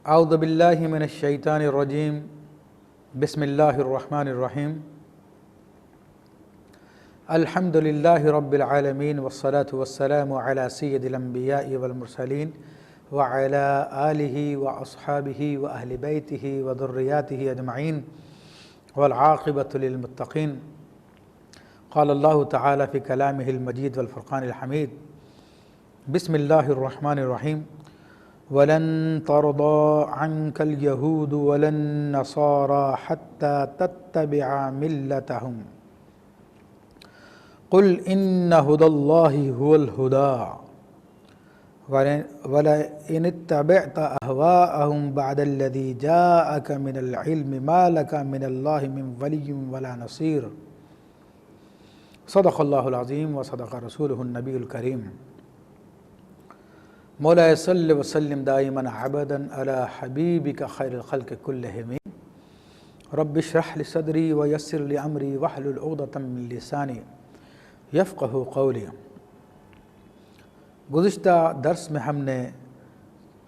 اعوذ باللہ من الشیطان الرجیم بسم اللہ الرحمن الرحیم الحمد للہ رب العالمین والصلاة والسلام علی سید الانبیاء والمرسلین وعلی آلہ واصحابہ واہل بیتہ وذریاتہ اجمعین والعاقبۃ للمتقین قال اللہ تعالی فی کلامہ المجید والفرقان الحمید بسم اللہ الرحمن الرحیم وَلَن تَرْضَىٰ عَنْكَ الْيَهُودُ وَلَا النَّصَارَىٰ حَتَّىٰ تَتَّبِعَ مِلَّتَهُمْ قُلْ إِنَّ هُدَى اللَّهِ هُوَ الْهُدَىٰ وَلَئِنِ اتَّبَعْتَ أَهْوَاءَهُمْ بَعْدَ الَّذِي جَاءَكَ مِنَ الْعِلْمِ مَا لَكَ مِنَ اللَّهِ مِنْ وَلِيٍّ وَلَا نَصِيرٍ صدق اللہ العظیم وصدق رسولہ النبی الکریم مولا صلی وسلم دائما عبدا علی حبیبک خیر الخلق کلہم رب اشرح لی صدری ویسر لی امری واحلل عقدۃ من لسانی یفقہوا قولی۔ گزشتہ درس میں ہم نے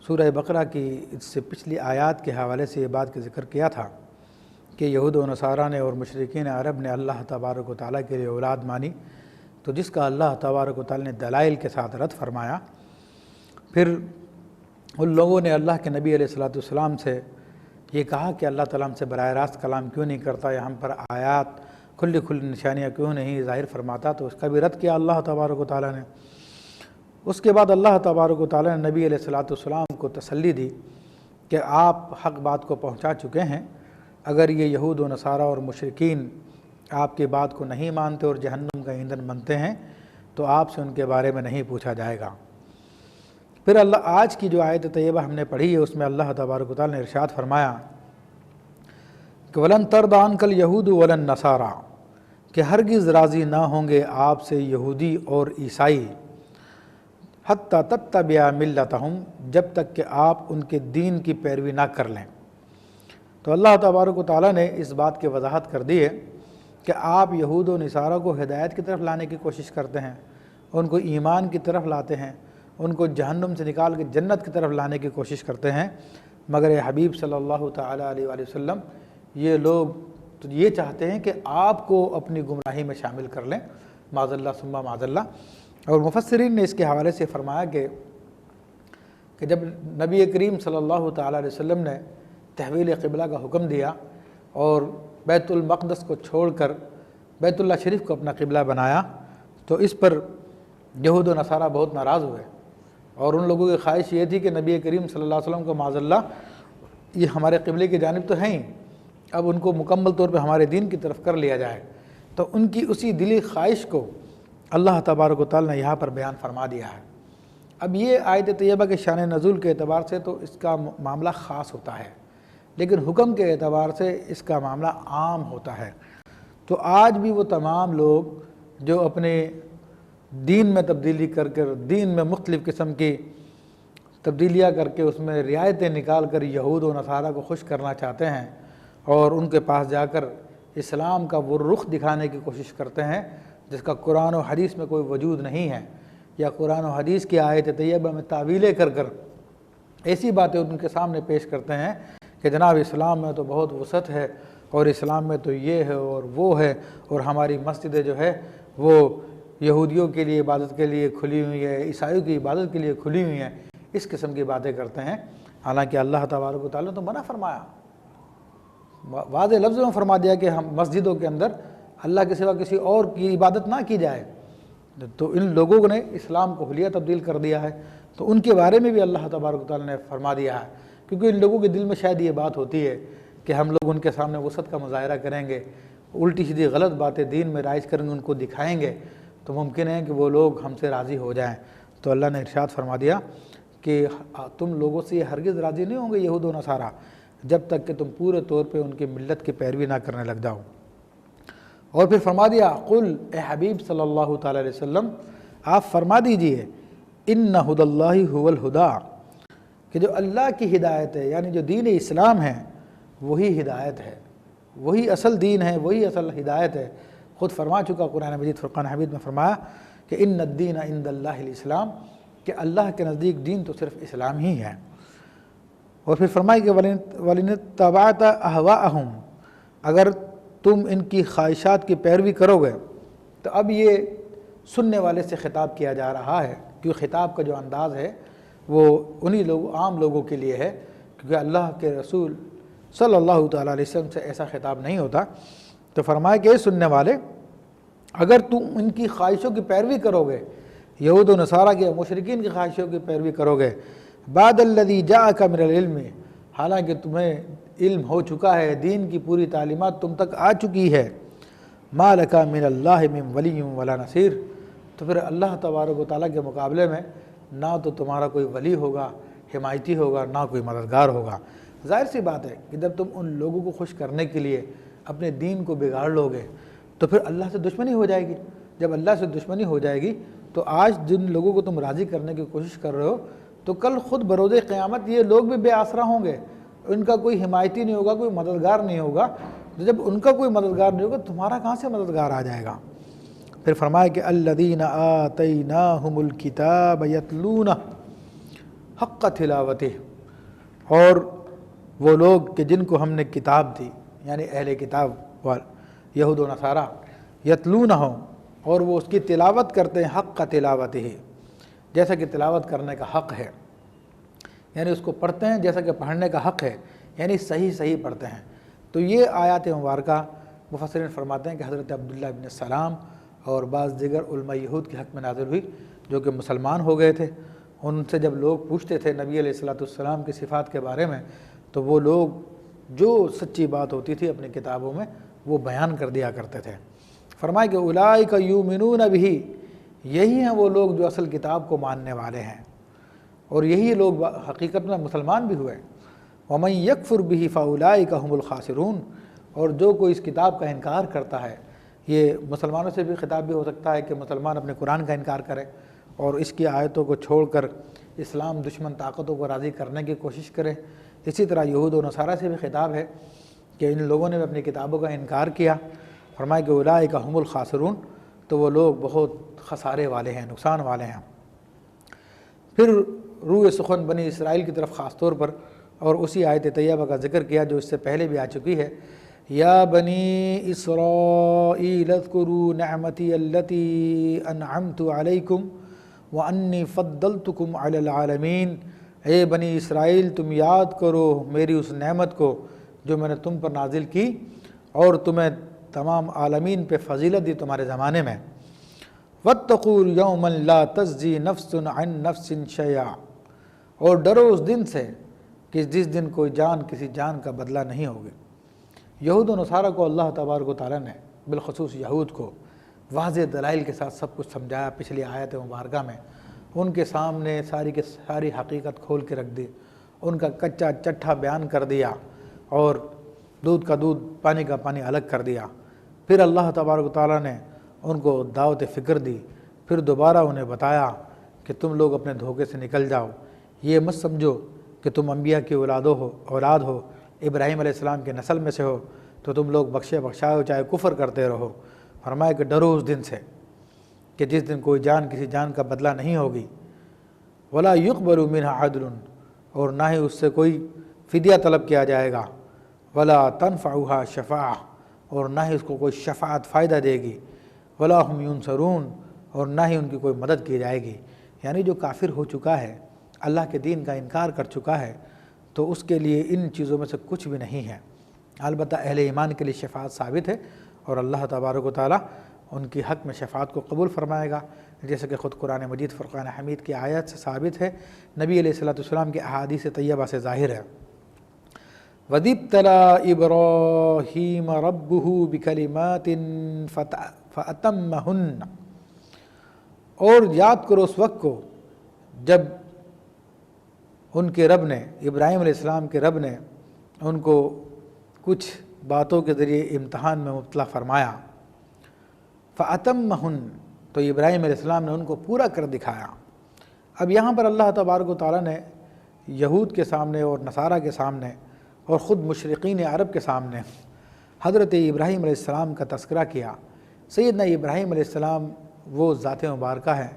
سورہ بقرہ کی اس سے پچھلی آیات کے حوالے سے یہ بات کا ذکر کیا تھا کہ یہود و نصارہ نے اور مشرکین عرب نے اللہ تبارک و تعالیٰ کے لیے اولاد مانی، تو جس کا اللہ تبارک و تعالیٰ نے دلائل کے ساتھ رد فرمایا۔ پھر ان لوگوں نے اللہ کے نبی علیہ السلام سے یہ کہا کہ اللہ تعالیٰ ہم سے براہ راست کلام کیوں نہیں کرتا یا ہم پر آیات کھلی نشانیاں کیوں نہیں ظاہر فرماتا، تو اس کا بھی رد کیا اللہ تبارک و تعالیٰ نے۔ اس کے بعد اللہ تبارک و تعالیٰ نے نبی علیہ السلام کو تسلی دی کہ آپ حق بات کو پہنچا چکے ہیں، اگر یہ یہود و نصارہ اور مشرکین آپ کی بات کو نہیں مانتے اور جہنم کا ایندھن بنتے ہیں تو آپ سے ان کے بارے میں نہیں پوچھا جائے گا۔ پھر آج کی جو آیت طیبہ ہم نے پڑھی ہے اس میں اللہ تبارک و تعالیٰ نے ارشاد فرمایا کہ وَلَن تَرْضَىٰ عَنْكَ الْيَهُودُ وَلَا النَّصَارَىٰ کہ ہرگز راضی نہ ہوں گے آپ سے یہودی اور عیسائی، حَتَّىٰ تَتَّبِعَ مِلَّتَهُمْ جب تک کہ آپ ان کے دین کی پیروی نہ کر لیں۔ تو اللہ تبارک و تعالیٰ نے اس بات کی وضاحت کر دی ہے کہ آپ یہود و نصارہ کو ہدایت کی طرف لانے کی کوشش کرتے ہیں، ان کو ایمان کی طرف لاتے ہیں، ان کو جہنم سے نکال کے جنت کی طرف لانے کی کوشش کرتے ہیں، مگر اے حبیب صلی اللہ تعالیٰ علیہ وآلہ وسلم یہ لوگ تو یہ چاہتے ہیں کہ آپ کو اپنی گمراہی میں شامل کر لیں، معاذ اللہ ثم معاذ اللہ۔ اور مفسرین نے اس کے حوالے سے فرمایا کہ جب نبی کریم صلی اللہ تعالیٰ علیہ وسلم نے تحویل قبلہ کا حکم دیا اور بیت المقدس کو چھوڑ کر بیت اللہ شریف کو اپنا قبلہ بنایا تو اس پر یہود و نصارہ بہت ناراض ہوئے، اور ان لوگوں کی خواہش یہ تھی کہ نبی کریم صلی اللہ علیہ وسلم کو معاذ اللہ یہ ہمارے قبلے کی جانب تو ہیں ہی، اب ان کو مکمل طور پہ ہمارے دین کی طرف کر لیا جائے۔ تو ان کی اسی دلی خواہش کو اللہ تبارک و تعالیٰ نے یہاں پر بیان فرما دیا ہے۔ اب یہ آیت طیبہ کے شان نزول کے اعتبار سے تو اس کا معاملہ خاص ہوتا ہے، لیکن حکم کے اعتبار سے اس کا معاملہ عام ہوتا ہے۔ تو آج بھی وہ تمام لوگ جو اپنے دین میں تبدیلی کر دین میں مختلف قسم کی تبدیلیاں کر کے اس میں رعایتیں نکال کر یہود و نصارہ کو خوش کرنا چاہتے ہیں اور ان کے پاس جا کر اسلام کا وہ رخ دکھانے کی کوشش کرتے ہیں جس کا قرآن و حدیث میں کوئی وجود نہیں ہے، یا قرآن و حدیث کی آیت طیبہ میں تعویلیں کر ایسی باتیں ان کے سامنے پیش کرتے ہیں کہ جناب اسلام میں تو بہت وسعت ہے اور اسلام میں تو یہ ہے اور وہ ہے، اور ہماری مسجدیں جو ہے وہ یہودیوں کے لیے عبادت کے لیے کھلی ہوئی ہے، عیسائیوں کی عبادت کے لیے کھلی ہوئی ہیں، اس قسم کی باتیں کرتے ہیں۔ حالانکہ اللہ تبارک و تعالیٰ نے تو منع فرمایا، واضح لفظوں میں فرما دیا کہ ہم مسجدوں کے اندر اللہ کے سوا کسی اور کی عبادت نہ کی جائے۔ تو ان لوگوں نے اسلام کو حلیہ تبدیل کر دیا ہے، تو ان کے بارے میں بھی اللہ تبارک و تعالیٰ نے فرما دیا ہے، کیونکہ ان لوگوں کے دل میں شاید یہ بات ہوتی ہے کہ ہم لوگ ان کے سامنے وسعت کا مظاہرہ کریں گے، الٹی سیدھی غلط باتیں دین میں رائج کریں گے، ان کو دکھائیں گے تو ممکن ہے کہ وہ لوگ ہم سے راضی ہو جائیں۔ تو اللہ نے ارشاد فرما دیا کہ تم لوگوں سے یہ ہرگز راضی نہیں ہوں گے یہود و نصارہ جب تک کہ تم پورے طور پہ ان کی ملت کی پیروی نہ کرنے لگ جاؤ۔ اور پھر فرما دیا قل اے حبیب صلی اللہ تعالیٰ علیہ وسلم آپ فرما دیجئے ان ھدی اللہ ھو الھدی کہ جو اللہ کی ہدایت ہے، یعنی جو دین اسلام ہے وہی ہدایت ہے، وہی اصل دین ہے، وہی اصل ہدایت ہے۔ خود فرما چکا قرآن مجید فرقان حمید میں فرمایا کہ ان الدین عند اللہ الاسلام کہ اللہ کے نزدیک دین تو صرف اسلام ہی ہے۔ اور پھر فرمائے کہ وَلِنِ اتَّبَعْتَ أَهْوَاءَهُمْ، اگر تم ان کی خواہشات کی پیروی کرو گے. تو اب یہ سننے والے سے خطاب کیا جا رہا ہے، کیونکہ خطاب کا جو انداز ہے وہ انہی عام لوگوں کے لیے ہے، کیونکہ اللہ کے رسول صلی اللہ تعالیٰ علیہ وسلم سے ایسا خطاب نہیں ہوتا. تو فرمایا کہ اے سننے والے، اگر تم ان کی خواہشوں کی پیروی کرو گے، یہود و نصارہ کے مشرکین کی خواہشوں کی پیروی کرو گے، بعد الذی جاءک من العلم، حالانکہ تمہیں علم ہو چکا ہے، دین کی پوری تعلیمات تم تک آ چکی ہے، ما لک من اللہ من ولی ولا نصیر، تو پھر اللہ تبارک و تعالیٰ کے مقابلے میں نہ تو تمہارا کوئی ولی ہوگا، حمایتی ہوگا، نہ کوئی مددگار ہوگا. ظاہر سی بات ہے کہ جب تم ان لوگوں کو خوش کرنے کے لیے اپنے دین کو بگاڑ لو گے تو پھر اللہ سے دشمنی ہو جائے گی. جب اللہ سے دشمنی ہو جائے گی تو آج جن لوگوں کو تم راضی کرنے کی کوشش کر رہے ہو تو کل خود بروز قیامت یہ لوگ بھی بے آسرا ہوں گے، ان کا کوئی حمایتی نہیں ہوگا، کوئی مددگار نہیں ہوگا. تو جب ان کا کوئی مددگار نہیں ہوگا تمہارا کہاں سے مددگار آ جائے گا؟ پھر فرمایا کہ الذین آتیناہم الکتاب یتلونہ حق تلاوتہ، اور وہ لوگ کہ جن کو ہم نے کتاب دی، یعنی اہل کتاب یہود و نصارہ، یتلونہ، اور وہ اس کی تلاوت کرتے ہیں حق تلاوتہ، جیسا کہ تلاوت کرنے کا حق ہے، یعنی اس کو پڑھتے ہیں جیسا کہ پڑھنے کا حق ہے، یعنی صحیح پڑھتے ہیں. تو یہ آیات مبارکہ مفسرین فرماتے ہیں کہ حضرت عبداللہ ابن السلام اور بعض دیگر علماء یہود کے حق میں نازل ہوئی جو کہ مسلمان ہو گئے تھے. ان سے جب لوگ پوچھتے تھے نبی علیہ السلام کی صفات کے بارے میں تو وہ لوگ جو سچی بات ہوتی تھی اپنی کتابوں میں وہ بیان کر دیا کرتے تھے. فرمایا کہ اولئک یؤمنون بہ، یہی ہیں وہ لوگ جو اصل کتاب کو ماننے والے ہیں، اور یہی لوگ حقیقت میں مسلمان بھی ہوئے. ومن یکفر بہ فاولئک هم الخاسرون، اور جو کوئی اس کتاب کا انکار کرتا ہے، یہ مسلمانوں سے بھی خطاب بھی ہو سکتا ہے کہ مسلمان اپنے قرآن کا انکار کرے اور اس کی آیتوں کو چھوڑ کر اسلام دشمن طاقتوں کو راضی کرنے کی کوشش کرے. اسی طرح یہود و نصارہ سے بھی خطاب ہے کہ ان لوگوں نے اپنی کتابوں کا انکار کیا. فرمایا کہ اولئک هم الخاسرون، تو وہ لوگ بہت خسارے والے ہیں، نقصان والے ہیں. پھر روح سخن بنی اسرائیل کی طرف خاص طور پر اور اسی آیت طیبہ کا ذکر کیا جو اس سے پہلے بھی آ چکی ہے. یا بنی اسرائیل اذکروا نعمتی التی انعمت علیکم وانی فضلتکم علی العالمین، اے بنی اسرائیل تم یاد کرو میری اس نعمت کو جو میں نے تم پر نازل کی اور تمہیں تمام عالمین پہ فضیلت دی تمہارے زمانے میں. واتقوا یوما لا تجزی نفس عن نفس شیئا، اور ڈرو اس دن سے کہ جس دن کوئی جان کسی جان کا بدلہ نہیں ہوگی. یہود و نصارہ کو اللہ تبارک و تعالیٰ نے بالخصوص یہود کو واضح دلائل کے ساتھ سب کچھ سمجھایا پچھلی آیت مبارکہ میں. ان کے سامنے ساری کی ساری حقیقت کھول کے رکھ دی، ان کا کچا چٹھا بیان کر دیا اور دودھ کا دودھ پانی کا پانی الگ کر دیا. پھر اللہ تبارک و تعالیٰ نے ان کو دعوت فکر دی، پھر دوبارہ انہیں بتایا کہ تم لوگ اپنے دھوکے سے نکل جاؤ، یہ مت سمجھو کہ تم انبیاء کی اولاد ہو، ابراہیم علیہ السلام کے نسل میں سے ہو تو تم لوگ بخشے بخشائے ہو چاہے کفر کرتے رہو. فرمایا کہ ڈرو اس دن سے کہ جس دن کوئی جان کسی جان کا بدلہ نہیں ہوگی. ولا یقبل منها عدل، اور نہ ہی اس سے کوئی فدیہ طلب کیا جائے گا. ولا تنفعها شفاعہ، اور نہ ہی اس کو کوئی شفاعت فائدہ دے گی. ولا هم ینصرون، اور نہ ہی ان کی کوئی مدد کی جائے گی. یعنی جو کافر ہو چکا ہے، اللہ کے دین کا انکار کر چکا ہے، تو اس کے لیے ان چیزوں میں سے کچھ بھی نہیں ہے. البتہ اہل ایمان کے لیے شفاعت ثابت ہے اور اللہ تبارک و تعالیٰ ان کی حق میں شفاعت کو قبول فرمائے گا، جیسے کہ خود قرآن مجید فرقان حمید کی آیت سے ثابت ہے، نبی علیہ السلام کے احادیث طیبہ سے ظاہر ہے. وَإِذِ ابْتَلَىٰ إِبْرَاهِيمَ رَبُّهُ بِكَلِمَاتٍ فَأَتَمَّهُنَّ، اور یاد کرو اس وقت کو جب ان کے رب نے، ابراہیم علیہ السلام کے رب نے ان کو کچھ باتوں کے ذریعے امتحان میں مبتلا فرمایا. فَأَتَمَّهُنَّ، تو ابراہیم علیہ السلام نے ان کو پورا کر دکھایا. اب یہاں پر اللہ تبارک و تعالیٰ نے یہود کے سامنے اور نصارہ کے سامنے اور خود مشرقین عرب کے سامنے حضرت ابراہیم علیہ السلام کا تذکرہ کیا. سیدنا ابراہیم علیہ السلام وہ ذات مبارکہ ہیں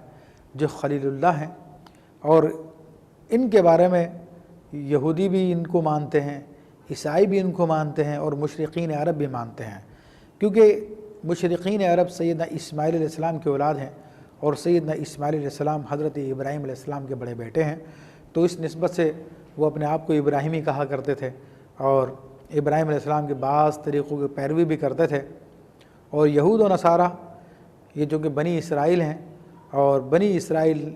جو خلیل اللہ ہیں، اور ان کے بارے میں یہودی بھی ان کو مانتے ہیں، عیسائی بھی ان کو مانتے ہیں، اور مشرقین عرب بھی مانتے ہیں، کیونکہ مشرقین عرب سیدنا اسماعیل علیہ السلام کے اولاد ہیں، اور سیدنا اسماعیل علیہ السلام حضرت ابراہیم علیہ السلام کے بڑے بیٹے ہیں، تو اس نسبت سے وہ اپنے آپ کو ابراہیمی کہا کرتے تھے، اور ابراہیم علیہ السلام کے بعض طریقوں کی پیروی بھی کرتے تھے۔ اور یہود و نصارہ یہ جو کہ بنی اسرائیل ہیں، اور بنی اسرائیل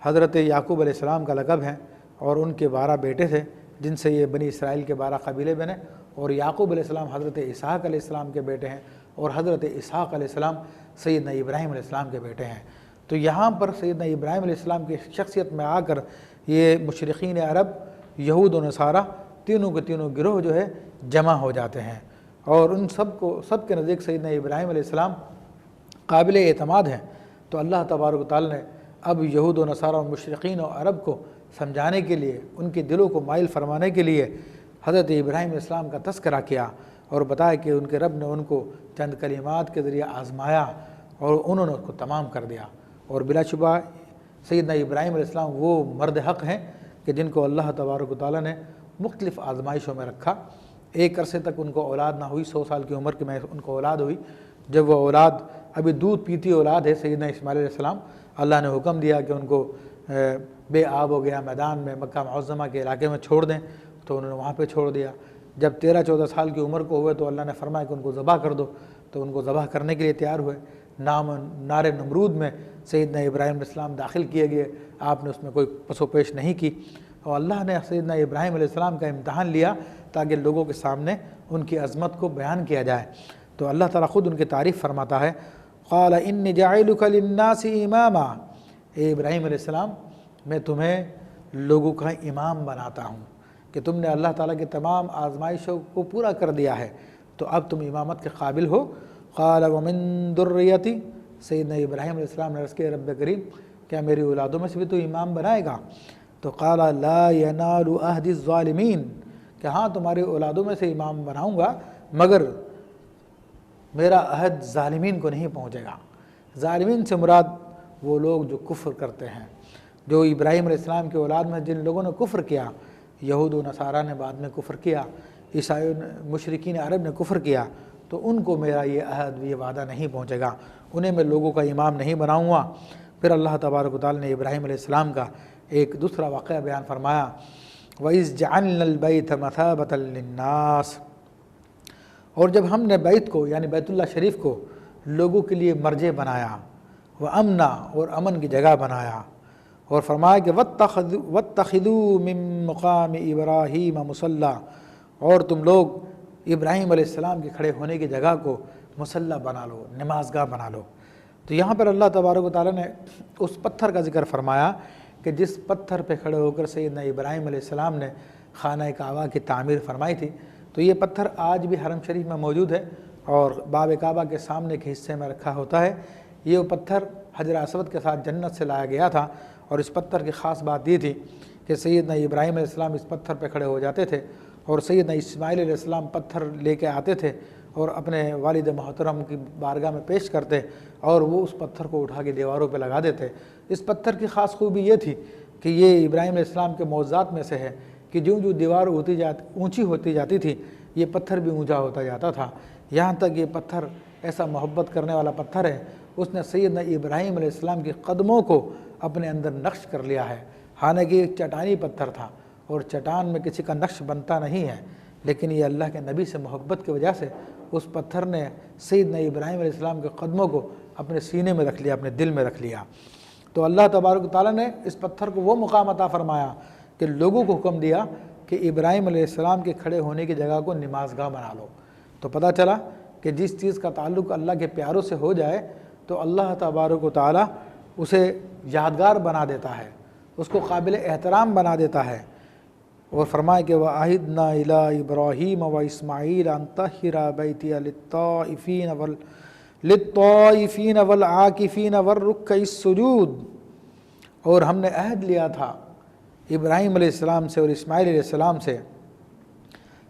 حضرت یعقوب علیہ السلام کا لقب ہے، اور ان کے 12 بیٹے تھے جن سے یہ بنی اسرائیل کے 12 قبیلے بنے، اور یعقوب علیہ السلام حضرت اسحاق علیہ السلام کے بیٹے ہیں، اور حضرت اسحاق علیہ السلام سیدنا ابراہیم علیہ السلام کے بیٹے ہیں۔ تو یہاں پر سیدنا ابراہیم علیہ السلام کی شخصیت میں آ کر یہ مشرقین عرب، یہود و نصارہ تینوں کے تینوں گروہ جو ہے جمع ہو جاتے ہیں، اور ان سب کے نزدیک سیدنا ابراہیم علیہ السلام قابل اعتماد ہیں۔ تو اللہ تبارک و تعالی نے اب یہود و نصارہ و مشرقین و عرب کو سمجھانے کے لیے، ان کے دلوں کو مائل فرمانے کے لیے حضرت ابراہیم علیہ السلام کا تذکرہ کیا، اور بتایا کہ ان کے رب نے ان کو چند کلمات کے ذریعے آزمایا، اور انہوں نے اس کو تمام کر دیا۔ اور بلا شبہ سیدنا ابراہیم علیہ السلام وہ مرد حق ہیں کہ جن کو اللہ تبارک و تعالیٰ نے مختلف آزمائشوں میں رکھا۔ ایک عرصے تک ان کو اولاد نہ ہوئی، 100 سال کی عمر میں ان کو اولاد ہوئی۔ جب وہ اولاد ابھی دودھ پیتی اولاد ہے سیدنا اسماعیل علیہ السلام، اللہ نے حکم دیا کہ ان کو بے آب ہو گیا میدان میں مکہ معظمہ کے علاقے میں چھوڑ دیں، تو انہوں نے وہاں پہ چھوڑ دیا۔ جب 13-14 سال کی عمر کو ہوئے تو اللہ نے فرمایا کہ ان کو ذبح کر دو، تو ان کو ذبح کرنے کے لیے تیار ہوئے۔ نار نمرود میں سیدنا ابراہیم علیہ السلام داخل کیے گئے، آپ نے اس میں کوئی پس و پیش نہیں کی، اور اللہ نے سیدنا ابراہیم علیہ السلام کا امتحان لیا تاکہ لوگوں کے سامنے ان کی عظمت کو بیان کیا جائے۔ تو اللہ تعالیٰ خود ان کی تعریف فرماتا ہے، قال انی جاعلک للناس اماما، اے ابراہیم علیہ السلام میں تمہیں لوگوں کا امام بناتا ہوں، کہ تم نے اللہ تعالیٰ کی تمام آزمائشوں کو پورا کر دیا ہے، تو اب تم امامت کے قابل ہو۔ قال ومن ذریتی، سیدنا ابراہیم علیہ السلام نے عرض کیا رب کریم کیا میری اولادوں میں سے بھی تو امام بنائے گا؟ تو قال لا ینال عہد الظالمین، کہ ہاں تمہاری اولادوں میں سے امام بناؤں گا، مگر میرا عہد ظالمین کو نہیں پہنچے گا۔ ظالمین سے مراد وہ لوگ جو کفر کرتے ہیں، جو ابراہیم علیہ السلام کے اولاد میں جن لوگوں نے کفر کیا، یہود و نصارہ نے بعد میں کفر کیا، عیسائی مشرکین عرب نے کفر کیا، تو ان کو میرا یہ عہد یہ وعدہ نہیں پہنچے گا، انہیں میں لوگوں کا امام نہیں بناؤں گا۔ پھر اللہ تبارک و تعالیٰ نے ابراہیم علیہ السلام کا ایک دوسرا واقعہ بیان فرمایا، وَإِذْ جَعَلْنَا الْبَيْتَ مَثَابَةً لِلنَّاسِ، اور جب ہم نے بیت کو یعنی بیت اللہ شریف کو لوگوں کے لیے مرجع بنایا، وَأَمْنًا اور امن کی جگہ بنایا، اور فرمایا کہ وَاتَّخِذُوا مِن مُقَامِ إِبْرَاهِيمَ مُصَلًّى، اور تم لوگ ابراہیم علیہ السلام کے کھڑے ہونے کی جگہ کو مصلی بنا لو، نماز گاہ بنا لو۔ تو یہاں پر اللہ تبارک و تعالیٰ نے اس پتھر کا ذکر فرمایا کہ جس پتھر پہ کھڑے ہو کر سیدنا ابراہیم علیہ السلام نے خانہ کعبہ کی تعمیر فرمائی تھی۔ تو یہ پتھر آج بھی حرم شریف میں موجود ہے، اور باب کعبہ کے سامنے کے حصے میں رکھا ہوتا ہے۔ یہ وہ پتھر حجر اسود کے ساتھ جنت سے لایا گیا تھا، اور اس پتھر کی خاص بات یہ تھی کہ سیدنا ابراہیم علیہ السلام اس پتھر پہ کھڑے ہو جاتے تھے، اور سیدنا اسماعیل علیہ السلام پتھر لے کے آتے تھے اور اپنے والد محترم کی بارگاہ میں پیش کرتے، اور وہ اس پتھر کو اٹھا کے دیواروں پہ لگا دیتے۔ اس پتھر کی خاص خوبی یہ تھی کہ یہ ابراہیم علیہ السلام کے معجزات میں سے ہے کہ جو دیوار اونچی ہوتی جاتی تھی، یہ پتھر بھی اونچا ہوتا جاتا تھا، یہاں تک یہ پتھر ایسا محبت کرنے والا پتھر ہے، اس نے سیدنا ابراہیم علیہ السلام کے قدموں کو اپنے اندر نقش کر لیا ہے۔ حالانکہ ایک چٹانی پتھر تھا، اور چٹان میں کسی کا نقش بنتا نہیں ہے، لیکن یہ اللہ کے نبی سے محبت کی وجہ سے اس پتھر نے سیدنا ابراہیم علیہ السلام کے قدموں کو اپنے سینے میں رکھ لیا، اپنے دل میں رکھ لیا۔ تو اللہ تبارک و تعالیٰ نے اس پتھر کو وہ مقام عطا فرمایا کہ لوگوں کو حکم دیا کہ ابراہیم علیہ السلام کے کھڑے ہونے کی جگہ کو نماز گاہ بنا لو۔ تو پتہ چلا کہ جس چیز کا تعلق اللہ کے پیاروں سے ہو جائے تو اللہ تبارک و تعالیٰ اسے یادگار بنا دیتا ہے، اس کو قابل احترام بنا دیتا ہے۔ اور فرمائے کہ وَعَهِدْنَا إِلَىٰ إِبْرَاهِيمَ وَإِسْمَاعِيلَ أَن طَهِّرَا بَيْتِيَ لِلطَّائِفِينَ وَالْعَاكِفِينَ وَالرُّكَّعِ السُّجُودِ، اور ہم نے عہد لیا تھا ابراہیم علیہ السلام سے اور اسماعیل علیہ السلام سے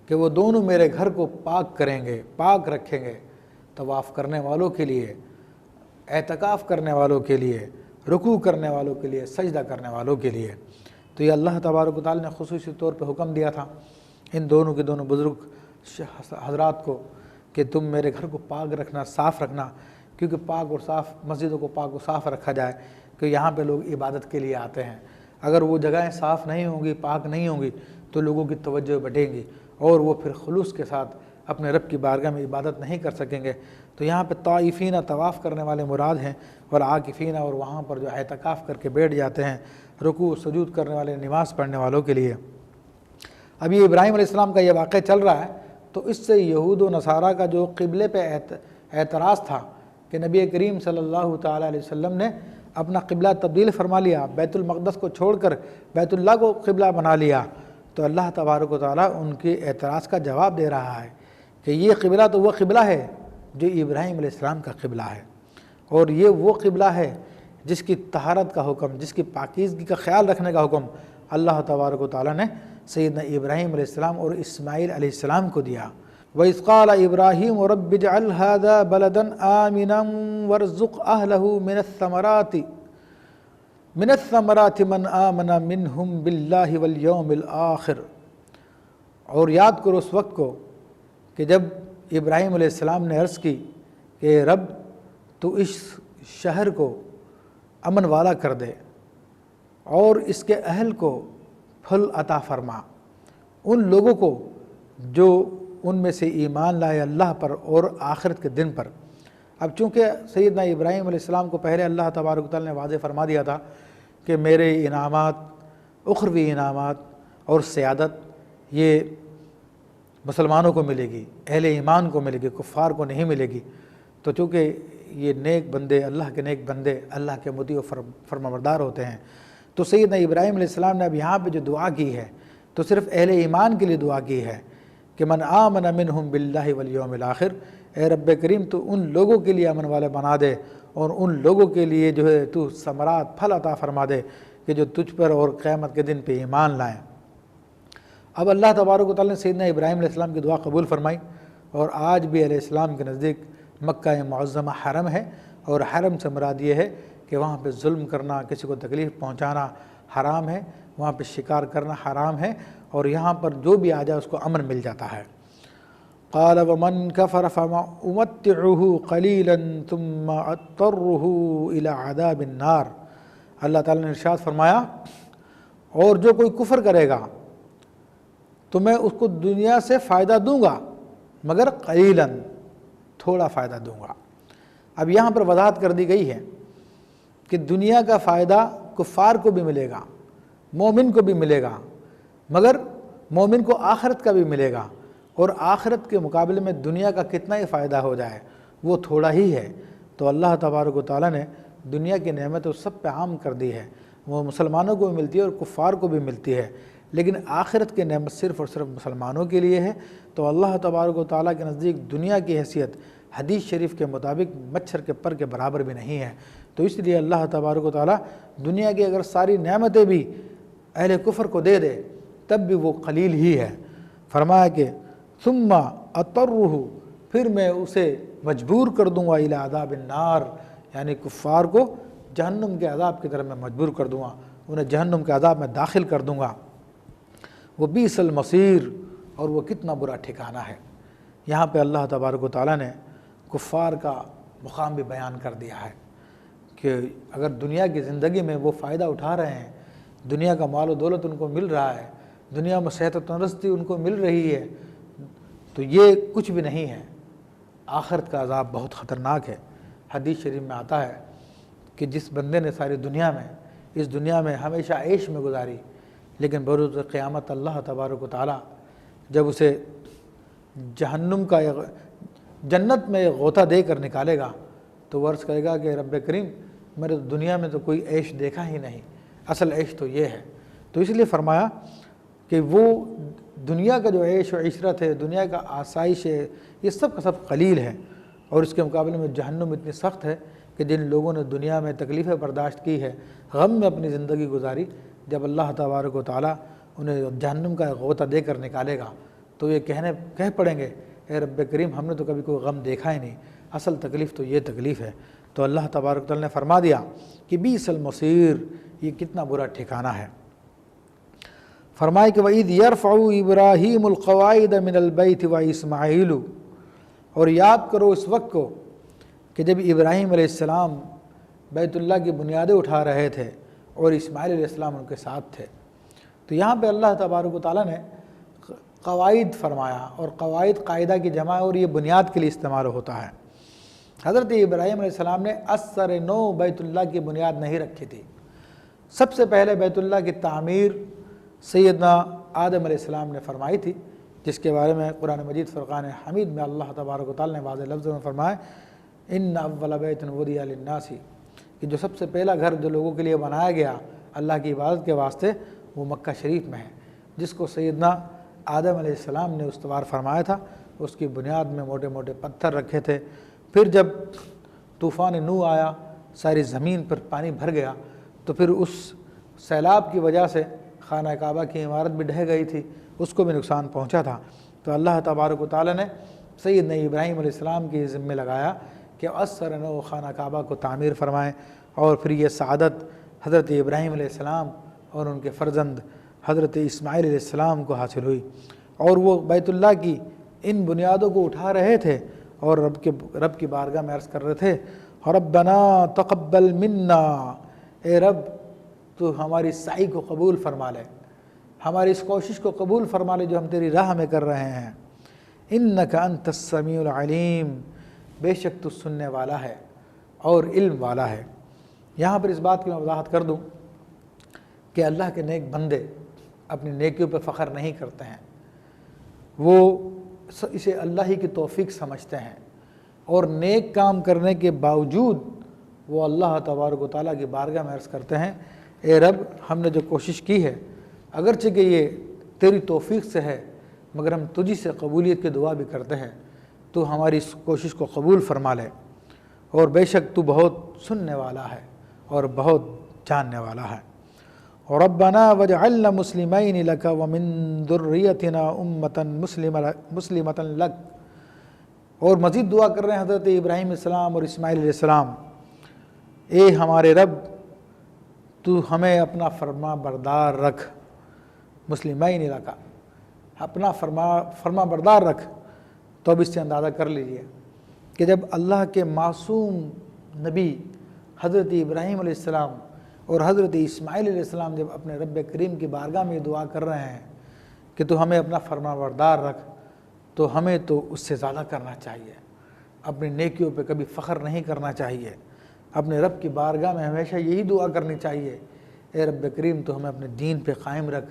کہ وہ دونوں میرے گھر کو پاک کریں گے، پاک رکھیں گے، طواف کرنے والوں کے لیے، اعتکاف کرنے والوں کے لیے، رکوع کرنے والوں کے لیے، سجدہ کرنے والوں کے لیے۔ تو یہ اللہ تبارک و تعالیٰ نے خصوصی طور پہ حکم دیا تھا ان دونوں کے دونوں بزرگ حضرات کو کہ تم میرے گھر کو پاک رکھنا، صاف رکھنا، کیونکہ پاک اور صاف مسجدوں کو پاک و صاف رکھا جائے کہ یہاں پہ لوگ عبادت کے لیے آتے ہیں۔ اگر وہ جگہیں صاف نہیں ہوں گی، پاک نہیں ہوں گی تو لوگوں کی توجہ بٹیں گی اور وہ پھر خلوص کے ساتھ اپنے رب کی بارگاہ میں عبادت نہیں کر سکیں گے۔ تو یہاں پہ طائفین طواف کرنے والے مراد ہیں، اور عاکفین اور وہاں پر جو اعتکاف کر کے بیٹھ جاتے ہیں، رکوع سجود کرنے والے، نماز پڑھنے والوں کے لیے۔ اب یہ ابراہیم علیہ السلام کا یہ واقعہ چل رہا ہے، تو اس سے یہود و نصارہ کا جو قبلے پہ اعتراض تھا کہ نبی کریم صلی اللہ تعالیٰ علیہ وسلم نے اپنا قبلہ تبدیل فرما لیا، بیت المقدس کو چھوڑ کر بیت اللہ کو قبلہ بنا لیا، تو اللہ تبارک و تعالیٰ ان کے اعتراض کا جواب دے رہا ہے کہ یہ قبلہ تو وہ قبلہ ہے جو ابراہیم علیہ السلام کا قبلہ ہے، اور یہ وہ قبلہ ہے جس کی طہارت کا حکم، جس کی پاکیزگی کا خیال رکھنے کا حکم اللہ تبارک و تعالیٰ نے سیدنا ابراہیم علیہ السلام اور اسماعیل علیہ السلام کو دیا۔ وَإِذْ قَالَ إِبْرَاهِيمُ رَبِّ اجْعَلْ هَذَا بَلَدًا آمِنًا وَارْزُقْ أَهْلَهُ مِنَ الثَّمَرَاتِ مَنْ آمَنَ مِنْهُمْ بِاللَّهِ وَالْيَوْمِ الْآخِرِ۔ اور یاد کرو اس وقت کو کہ جب ابراہیم علیہ السلام نے عرض کی کہ رب تو اس شہر کو امن والا کر دے اور اس کے اہل کو پھل عطا فرما، ان لوگوں کو جو ان میں سے ایمان لائے اللہ پر اور آخرت کے دن پر۔ اب چونکہ سیدنا ابراہیم علیہ السلام کو پہلے اللہ تبارک و تعالیٰ نے واضح فرما دیا تھا کہ میرے انعامات، اخروی انعامات اور سیادت یہ مسلمانوں کو ملے گی، اہل ایمان کو ملے گی، کفار کو نہیں ملے گی۔ تو چونکہ یہ نیک بندے، اللہ کے نیک بندے اللہ کے مطیع و فرمانبردار ہوتے ہیں، تو سیدنا ابراہیم علیہ السلام نے اب یہاں پہ جو دعا کی ہے تو صرف اہل ایمان کے لیے دعا کی ہے کہ من آمن منہم باللہ والیوم الآخر، اے رب کریم تو ان لوگوں کے لیے امن والے بنا دے اور ان لوگوں کے لیے جو ہے تو ثمرات، پھل عطا فرما دے کہ جو تجھ پر اور قیامت کے دن پہ ایمان لائیں۔ اب اللہ تبارک و تعالیٰ نے سیدنا ابراہیم علیہ السلام کی دعا قبول فرمائی، اور آج بھی علیہ السلام کے نزدیک مکہ معظمہ حرم ہے، اور حرم سے مراد یہ ہے کہ وہاں پہ ظلم کرنا، کسی کو تکلیف پہنچانا حرام ہے، وہاں پہ شکار کرنا حرام ہے، اور یہاں پر جو بھی آ جائے اس کو امن مل جاتا ہے۔ قال ومن كفر فأمتعه قليلا ثم اضطره الى عذاب النار۔ اللہ تعالیٰ نے ارشاد فرمایا اور جو کوئی کفر کرے گا تو میں اس کو دنیا سے فائدہ دوں گا، مگر قلیلاً، تھوڑا فائدہ دوں گا۔ اب یہاں پر وضاحت کر دی گئی ہے کہ دنیا کا فائدہ کفار کو بھی ملے گا، مومن کو بھی ملے گا، مگر مومن کو آخرت کا بھی ملے گا، اور آخرت کے مقابلے میں دنیا کا کتنا ہی فائدہ ہو جائے وہ تھوڑا ہی ہے۔ تو اللہ تبارک و تعالیٰ نے دنیا کی نعمت سب پہ عام کر دی ہے، وہ مسلمانوں کو بھی ملتی ہے اور کفار کو بھی ملتی ہے، لیکن آخرت کی نعمت صرف اور صرف مسلمانوں کے لیے ہے۔ تو اللہ تبارک و تعالیٰ کے نزدیک دنیا کی حیثیت حدیث شریف کے مطابق مچھر کے پر کے برابر بھی نہیں ہے۔ تو اس لیے اللہ تبارک و تعالیٰ دنیا کی اگر ساری نعمتیں بھی اہل کفر کو دے دے تب بھی وہ قلیل ہی ہے۔ فرمایا کہ ثم اضطرہ، پھر میں اسے مجبور کر دوں گا الی عذاب النار، یعنی کفار کو جہنم کے عذاب کی طرف میں مجبور کر دوں گا، انہیں جہنم کے عذاب میں داخل کر دوں گا۔ وبئس المصیر، اور وہ کتنا برا ٹھکانہ ہے۔ یہاں پہ اللہ تبارک و تعالیٰ نے کفار کا مقام بھی بیان کر دیا ہے کہ اگر دنیا کی زندگی میں وہ فائدہ اٹھا رہے ہیں، دنیا کا مال و دولت ان کو مل رہا ہے، دنیا میں صحت و تندرستی ان کو مل رہی ہے، تو یہ کچھ بھی نہیں ہے۔ آخرت کا عذاب بہت خطرناک ہے۔ حدیث شریف میں آتا ہے کہ جس بندے نے ساری دنیا میں، اس دنیا میں ہمیشہ عیش میں گزاری، لیکن بروز قیامت اللہ تبارک و تعالیٰ جب اسے جہنم کا جنت میں غوطہ دے کر نکالے گا تو وہ عرض کرے گا کہ رب کریم میرے دنیا میں تو کوئی عیش دیکھا ہی نہیں، اصل عیش تو یہ ہے۔ تو اس لیے فرمایا کہ وہ دنیا کا جو عیش و عشرت ہے، دنیا کا آسائش ہے، یہ سب کا سب قلیل ہے، اور اس کے مقابلے میں جہنم اتنی سخت ہے کہ جن لوگوں نے دنیا میں تکلیفیں برداشت کی ہے، غم میں اپنی زندگی گزاری، جب اللہ تبارک و تعالیٰ انہیں جہنم کا غوطہ دے کر نکالے گا تو یہ کہہ پڑیں گے اے رب کریم ہم نے تو کبھی کوئی غم دیکھا ہی نہیں، اصل تکلیف تو یہ تکلیف ہے۔ تو اللہ تبارک و تعالیٰ نے فرما دیا کہ بئس المصیر، یہ کتنا برا ٹھکانہ ہے۔ فرمائے کہ وَإِذْ يَرْفَعُ إِبْرَاهِيمُ الْقَوَاعِدَ مِنَ الْبَيْتِ وَإِسْمَاعِيلُ، اور یاد کرو اس وقت کو کہ جب ابراہیم علیہ السلام بیت اللہ کی بنیادیں اٹھا رہے تھے اور اسماعیل علیہ السلام ان کے ساتھ تھے۔ تو یہاں پہ اللہ تبارک و تعالیٰ نے قواعد فرمایا، اور قواعد قاعدہ کی جمع اور یہ بنیاد کے لیے استعمال ہوتا ہے۔ حضرت ابراہیم علیہ السلام نے اثر نو بیت اللہ کی بنیاد نہیں رکھی تھی۔ سب سے پہلے بیت اللہ کی تعمیر سیدنا آدم علیہ السلام نے فرمائی تھی، جس کے بارے میں قرآن مجید فرقان حمید میں اللہ تبارک و تعالیٰ نے واضح لفظوں میں فرمایا ان اول بیت وضع للناس، کہ جو سب سے پہلا گھر جو لوگوں کے لیے بنایا گیا اللہ کی عبادت کے واسطے وہ مکہ شریف میں ہے، جس کو سیدنا آدم علیہ السلام نے استوار فرمایا تھا۔ اس کی بنیاد میں موٹے موٹے پتھر رکھے تھے۔ پھر جب طوفان نوح آیا، ساری زمین پر پانی بھر گیا، تو پھر اس سیلاب کی وجہ سے خانہ کعبہ کی عمارت بھی ڈھہ گئی تھی، اس کو بھی نقصان پہنچا تھا۔ تو اللہ تبارک و تعالیٰ نے سیدنا ابراہیم علیہ السلام کی ذمہ لگایا کہ اثر نو خانہ کعبہ کو تعمیر فرمائیں، اور پھر یہ سعادت حضرت ابراہیم علیہ السلام اور ان کے فرزند حضرت اسماعیل علیہ السلام کو حاصل ہوئی، اور وہ بیت اللہ کی ان بنیادوں کو اٹھا رہے تھے اور رب کی بارگاہ میں عرض کر رہے تھے ربنا تقبل منا، اے رب تو ہماری سعی کو قبول فرما لے، ہماری اس کوشش کو قبول فرما لے جو ہم تیری راہ میں کر رہے ہیں۔ انک انت السمیع العلیم، بے شک تو سننے والا ہے اور علم والا ہے۔ یہاں پر اس بات کی میں وضاحت کر دوں کہ اللہ کے نیک بندے اپنی نیکیوں پہ فخر نہیں کرتے ہیں، وہ اسے اللہ ہی کی توفیق سمجھتے ہیں، اور نیک کام کرنے کے باوجود وہ اللہ تبارک و تعالیٰ کی بارگاہ میں عرض کرتے ہیں اے رب ہم نے جو کوشش کی ہے اگرچہ کہ یہ تیری توفیق سے ہے، مگر ہم تجھی سے قبولیت کی دعا بھی کرتے ہیں، تو ہماری اس کوشش کو قبول فرما لے، اور بے شک تو بہت سننے والا ہے اور بہت جاننے والا ہے۔ ربنا واجعلنا مسلمین لک ومن ذریتنا امۃ مسلمۃ لک، اور مزید دعا کر رہے ہیں حضرت ابراہیم علیہ السلام اور اسماعیل علیہ السلام، اے ہمارے رب تو ہمیں اپنا فرما بردار رکھ، مسلمین لک، اپنا فرما بردار رکھ۔ تو اب اس سے اندازہ کر لیجئے کہ جب اللہ کے معصوم نبی حضرت ابراہیم علیہ السلام اور حضرت اسماعیل علیہ السلام جب اپنے رب کریم کی بارگاہ میں دعا کر رہے ہیں کہ تو ہمیں اپنا فرما بردار رکھ، تو ہمیں تو اس سے زیادہ کرنا چاہیے، اپنی نیکیوں پہ کبھی فخر نہیں کرنا چاہیے، اپنے رب کی بارگاہ میں ہمیشہ یہی دعا کرنی چاہیے اے رب کریم تو ہمیں اپنے دین پہ قائم رکھ،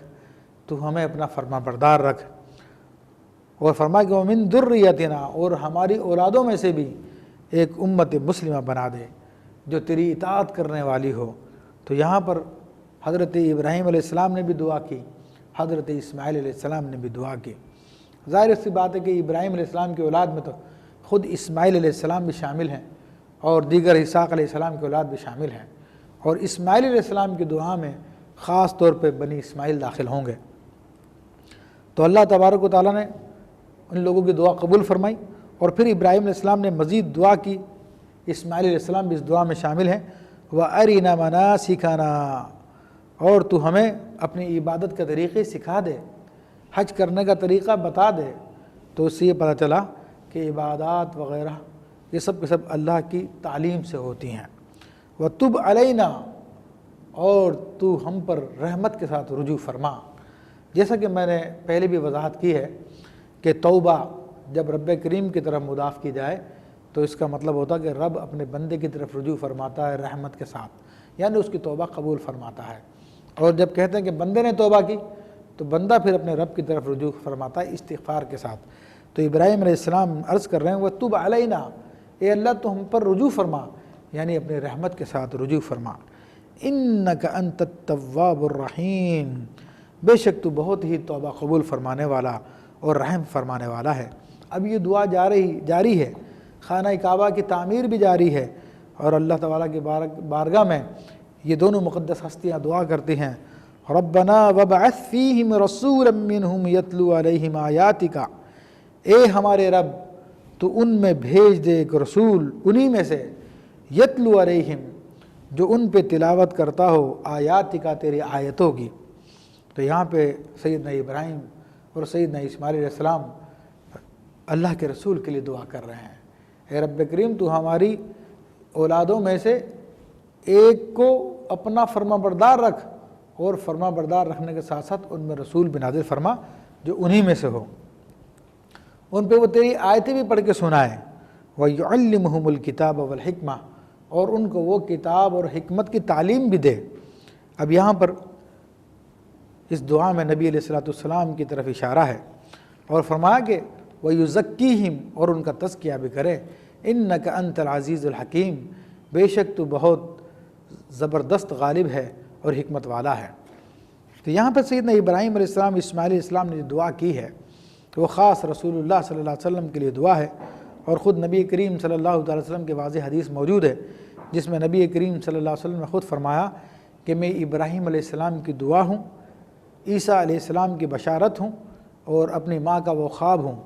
تو ہمیں اپنا فرما بردار رکھ، اور فرمایا کہ وَمِن ذُرِّيَّتِنَا، اور ہماری اولادوں میں سے بھی ایک امت مسلمہ بنا دے جو تیری اطاعت کرنے والی ہو۔ تو یہاں پر حضرت ابراہیم علیہ السلام نے بھی دعا کی، حضرت اسماعیل علیہ السلام نے بھی دعا کی۔ ظاہر سی بات ہے کہ ابراہیم علیہ السلام کی اولاد میں تو خود اسماعیل علیہ السلام بھی شامل ہیں، اور دیگر اسحاق علیہ السلام کی اولاد بھی شامل ہیں، اور اسماعیل علیہ السلام کی دعا میں خاص طور پہ بنی اسماعیل داخل ہوں گے۔ تو اللہ تبارک و تعالیٰ نے ان لوگوں کی دعا قبول فرمائی، اور پھر ابراہیم علیہ السلام نے مزید دعا کی، اسماعیل علیہ السلام بھی اس دعا میں شامل ہیں، وَأَرِنَا مَنَاسِكَنَا، اور تو ہمیں اپنی عبادت کا طریقے سکھا دے، حج کرنے کا طریقہ بتا دے۔ تو اس سے یہ پتہ چلا کہ عبادات وغیرہ یہ سب کے سب اللہ کی تعلیم سے ہوتی ہیں۔ وَتُبْ عَلَيْنَا، اور تو ہم پر رحمت کے ساتھ رجوع فرما۔ جیسا کہ میں نے پہلے بھی وضاحت کی ہے کہ توبہ جب رب کریم کی طرف مضاف کی جائے تو اس کا مطلب ہوتا ہے کہ رب اپنے بندے کی طرف رجوع فرماتا ہے رحمت کے ساتھ، یعنی اس کی توبہ قبول فرماتا ہے، اور جب کہتے ہیں کہ بندے نے توبہ کی تو بندہ پھر اپنے رب کی طرف رجوع فرماتا ہے استغفار کے ساتھ۔ تو ابراہیم علیہ السلام عرض کر رہے ہیں وَتُبْ عَلَيْنَا، اے اللہ تو ہم پر رجوع فرما، یعنی اپنے رحمت کے ساتھ رجوع فرما۔ اِنَّكَ أَنْتَ التَّوَّابُ الرَّحِيمُ، بے شک تو بہت ہی توبہ قبول فرمانے والا اور رحم فرمانے والا ہے۔ اب یہ دعا جاری ہے، خانہ کعبہ کی تعمیر بھی جاری ہے، اور اللہ تعالیٰ کی بارگاہ میں یہ دونوں مقدس ہستیاں دعا کرتی ہیں ربنا وابعث فیہم رسولا منہم یتلو علیہم آیاتک، اے ہمارے رب تو ان میں بھیج دے ایک رسول انہی میں سے، یتلو علیہم جو ان پہ تلاوت کرتا ہو آیاتک تیری آیتوں کی۔ تو تو یہاں پہ سیدنا ابراہیم اور سیدنا اسماعیل علیہ السلام اللہ کے رسول کے لیے دعا کر رہے ہیں، اے رب کریم تو ہماری اولادوں میں سے ایک کو اپنا فرما بردار رکھ، اور فرما بردار رکھنے کے ساتھ ساتھ ان میں رسول بھی نازل فرما جو انہی میں سے ہو، ان پہ وہ تیری آیتیں بھی پڑھ کے سنائے، وَيُعَلِّمُهُمُ الْكِتَابَ وَالْحِكْمَةَ، اور ان کو وہ کتاب اور حکمت کی تعلیم بھی دے۔ اب یہاں پر اس دعا میں نبی علیہ السلام کی طرف اشارہ ہے، اور فرمایا کہ وَيُزَكِّيهِمْ، اور ان کا تزکیہ بھی کرے، إِنَّكَ أَنْتَ الْعَزِيزُ الْحَكِيمُ، بے شک تو بہت زبردست غالب ہے اور حکمت والا ہے۔ تو یہاں پر سیدنا ابراہیم علیہ السلام، اسماعیل علیہ السلام نے جو دعا کی ہے وہ خاص رسول اللہ صلی اللہ علیہ وسلم کے لیے دعا ہے، اور خود نبی کریم صلی اللہ علیہ وسلم کے واضح حدیث موجود ہے جس میں نبی کریم صلی اللہ علیہ وسلم نے خود فرمایا کہ میں ابراہیم علیہ السلام کی دعا ہوں، عیسیٰ علیہ السلام کی بشارت ہوں، اور اپنی ماں کا وہ خواب ہوں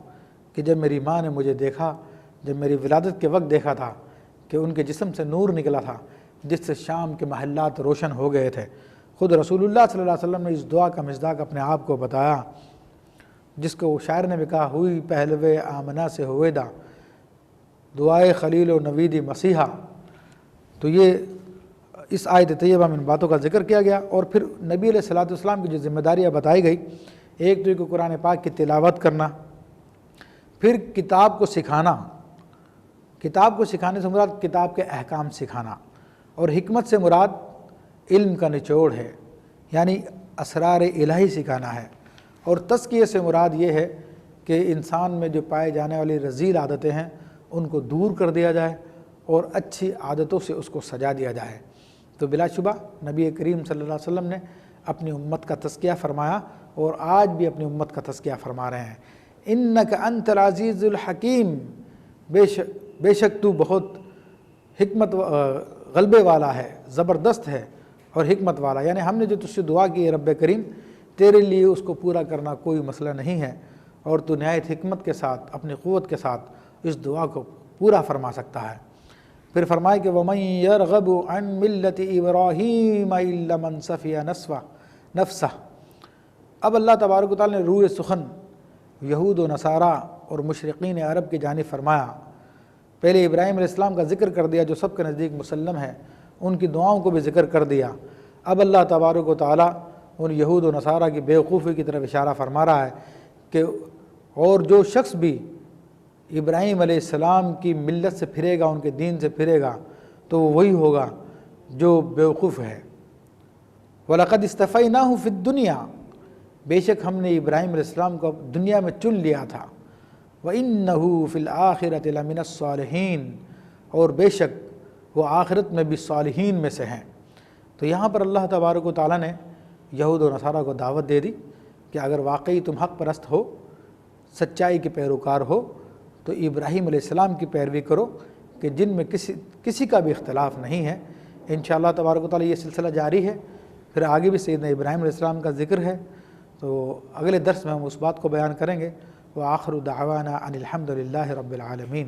کہ جب میری ماں نے مجھے دیکھا، جب میری ولادت کے وقت دیکھا تھا کہ ان کے جسم سے نور نکلا تھا جس سے شام کے محلات روشن ہو گئے تھے۔ خود رسول اللہ صلی اللہ علیہ وسلم نے اس دعا کا مصداق اپنے آپ کو بتایا، جس کو شاعر نے بھی کہا، ہوئی پہلوے آمنہ سے ہویدا دعائے خلیل و نویدی مسیحا۔ تو یہ اس آیت طیبہ میں ان باتوں کا ذکر کیا گیا، اور پھر نبی علیہ السلام کی جو ذمہ داریاں بتائی گئی، ایک تو یہ کہ قرآن پاک کی تلاوت کرنا، پھر کتاب کو سکھانا، کتاب کو سکھانے سے مراد کتاب کے احکام سکھانا، اور حکمت سے مراد علم کا نچوڑ ہے، یعنی اسرار الہی سکھانا ہے، اور تزکیے سے مراد یہ ہے کہ انسان میں جو پائے جانے والی رذیل عادتیں ہیں ان کو دور کر دیا جائے اور اچھی عادتوں سے اس کو سجا دیا جائے۔ تو بلا شبہ نبی کریم صلی اللہ علیہ وسلم نے اپنی امت کا تزکیہ فرمایا، اور آج بھی اپنی امت کا تزکیہ فرما رہے ہیں۔ انک انت العزیز الحکیم، بے شک تو بہت حکمت غلبے والا ہے، زبردست ہے اور حکمت والا، یعنی ہم نے جو تجھ سے دعا کی ہے رب کریم، تیرے لیے اس کو پورا کرنا کوئی مسئلہ نہیں ہے، اور تو نہایت حکمت کے ساتھ اپنی قوت کے ساتھ اس دعا کو پورا فرما سکتا ہے۔ پھر فرمائے کہ وَمَن يَرْغَبُ عَن مِلَّةِ إِبْرَاهِيمَ إِلَّا مَن سَفِيَ نَفْسَهُ۔ اب اللہ تبارک و تعالیٰ نے روح سخن یہود و نصارہ اور مشرقین عرب کی جانب فرمایا، پہلے ابراہیم علیہ السلام کا ذکر کر دیا جو سب کے نزدیک مسلم ہے، ان کی دعاؤں کو بھی ذکر کر دیا۔ اب اللہ تبارک و تعالیٰ ان یہود و نصارہ کی بیوقوفی کی طرف اشارہ فرما رہا ہے کہ اور جو شخص بھی ابراہیم علیہ السلام کی ملت سے پھرے گا، ان کے دین سے پھرے گا، تو وہ وہی ہوگا جو بیوقوف ہے۔ وَلَقَدْ اصْطَفَيْنَاهُ فِي الدُّنْيَا، بے شک ہم نے ابراہیم علیہ السلام کو دنیا میں چن لیا تھا۔ وَإِنَّهُ فِي الْآخِرَةِ لَمِنَ الصَّالِحِينَ، اور بے شک وہ آخرت میں بھی صالحین میں سے ہیں۔ تو یہاں پر اللہ تبارک و تعالیٰ نے یہود و نصارہ کو دعوت دے دی کہ اگر واقعی تم حق پرست ہو، سچائی کے پیروکار ہو، تو ابراہیم علیہ السلام کی پیروی کرو کہ جن میں کسی کا بھی اختلاف نہیں ہے۔ انشاءاللہ تبارک و تعالیٰ یہ سلسلہ جاری ہے، پھر آگے بھی سیدنا ابراہیم علیہ السلام کا ذکر ہے، تو اگلے درس میں ہم اس بات کو بیان کریں گے۔ وآخر دعوانا ان الحمد للہ رب العالمین۔